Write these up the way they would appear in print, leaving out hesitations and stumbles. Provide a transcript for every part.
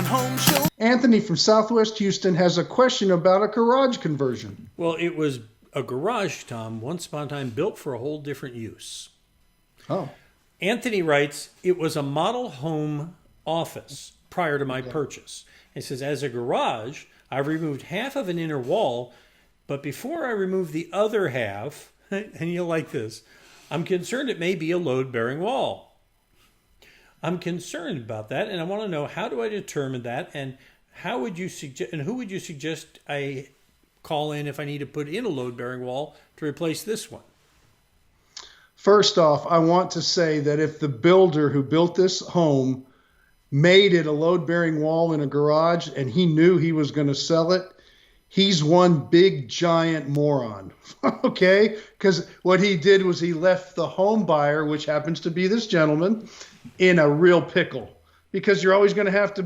Home Show. Anthony from Southwest Houston has a question about a garage conversion. Well, it was a garage, Tom, once upon a time built for a whole different use. Oh. Anthony writes, it was a model home office prior to my purchase. He says, as a garage, I removed half of an inner wall, but before I remove the other half, and you'll like this, I'm concerned it may be a load-bearing wall. I'm concerned about that, and I want to know, how do I determine that, and how would you suggest, and who would you suggest I call in if I need to put in a load-bearing wall to replace this one? First off, I want to say that if the builder who built this home made it a load-bearing wall in a garage and he knew he was going to sell it, he's one big giant moron. Okay? Because what he did was he left the home buyer, which happens to be this gentleman, in a real pickle, because you're always going to have to,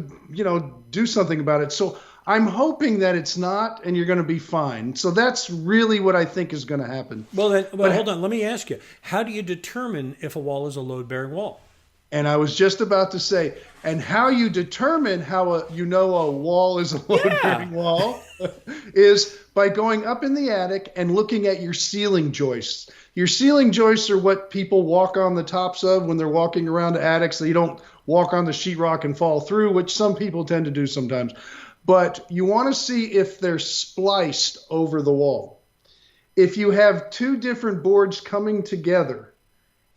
do something about it. So I'm hoping that it's not, and you're going to be fine. So that's really what I think is going to happen. But hold on. Let me ask you. How do you determine if a wall is a load-bearing wall? And I was just about to say, and how you determine how a wall is a load-bearing wall is by going up in the attic and looking at your ceiling joists. Your ceiling joists are what people walk on the tops of when they're walking around the attic, so you don't walk on the sheetrock and fall through, which some people tend to do sometimes. But you want to see if they're spliced over the wall. If you have two different boards coming together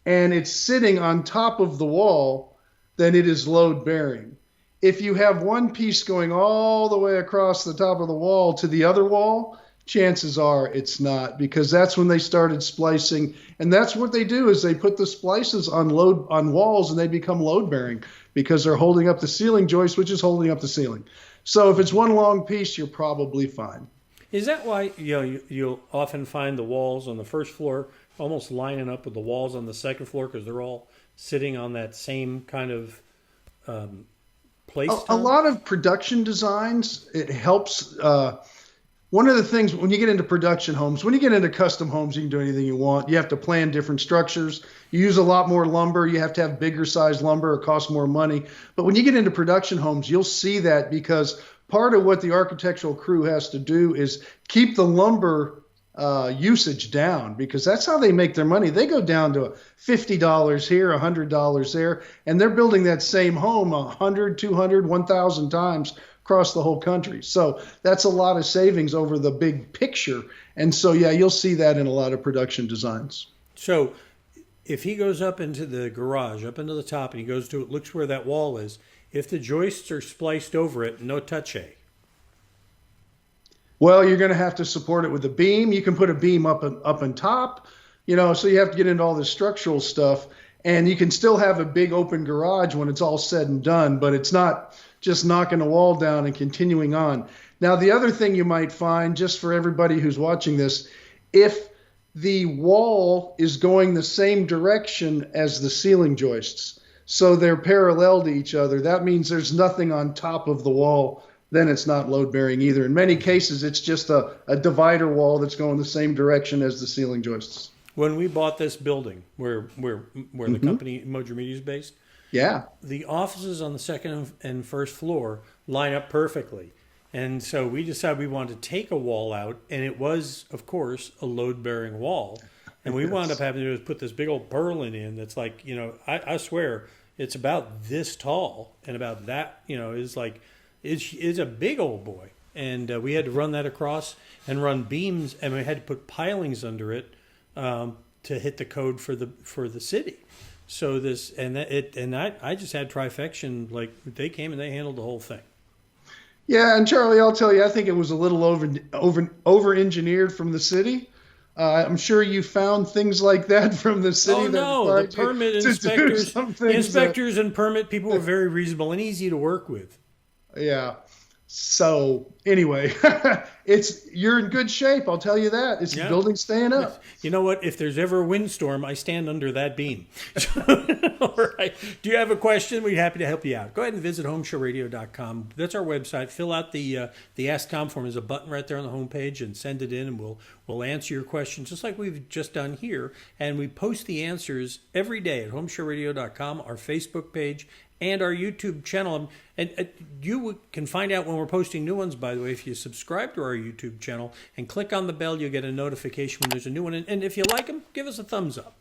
and it's sitting on top of the wall, then it is load bearing. If you have one piece going all the way across the top of the wall to the other wall, chances are it's not, because that's when they started splicing. And that's what they do, is they put the splices on walls and they become load bearing because they're holding up the ceiling joist, which is holding up the ceiling. So if it's one long piece, you're probably fine. Is that why you'll often find the walls on the first floor almost lining up with the walls on the second floor, because they're all sitting on that same kind of place? A lot of production designs, it helps. One of the things when you get into production homes, when you get into custom homes, you can do anything you want. You have to plan different structures. You use a lot more lumber. You have to have bigger size lumber. It costs more money. But when you get into production homes, you'll see that, because part of what the architectural crew has to do is keep the lumber usage down, because that's how they make their money. They go down to $50 here, $100 there, and they're building that same home 100, 200, 1,000 times across the whole country. So that's a lot of savings over the big picture. And so, yeah, you'll see that in a lot of production designs. So if he goes up into the garage, up into the top, and he goes to it, looks where that wall is, if the joists are spliced over it, no touche. Well, you're going to have to support it with a beam. You can put a beam up on top, so you have to get into all this structural stuff. And you can still have a big open garage when it's all said and done, but it's not just knocking a wall down and continuing on. Now, the other thing you might find, just for everybody who's watching this, if the wall is going the same direction as the ceiling joists, so they're parallel to each other, that means there's nothing on top of the wall, then it's not load bearing either. In many cases, it's just a divider wall that's going the same direction as the ceiling joists. When we bought this building, where the company Mojo Media is based, the offices on the second and first floor line up perfectly. And so we decided we wanted to take a wall out, and it was, of course, a load-bearing wall. And we wound up having to put this big old purlin in that's like, I swear, it's about this tall, and about that, is like, it's a big old boy. And we had to run that across and run beams, and we had to put pilings under it to hit the code for the city. So I just had Trifection, like they came and they handled the whole thing. Yeah, and Charlie, I'll tell you, I think it was a little over engineered from the city. I'm sure you found things like that from the city. Oh no, the permit inspectors and permit people were very reasonable and easy to work with. Yeah. So anyway, you're in good shape. I'll tell you that. It's the building staying up. You know what? If there's ever a windstorm, I stand under that beam. All right. Do you have a question? We're happy to help you out. Go ahead and visit HomeShowRadio.com. That's our website. Fill out the Ask Tom form. There's a button right there on the homepage, and send it in, and we'll answer your questions just like we've just done here. And we post the answers every day at HomeShowRadio.com, our Facebook page, and our YouTube channel. And you can find out when we're posting new ones, by the way, if you subscribe to our YouTube channel and click on the bell, you'll get a notification when there's a new one. And if you like them, give us a thumbs up.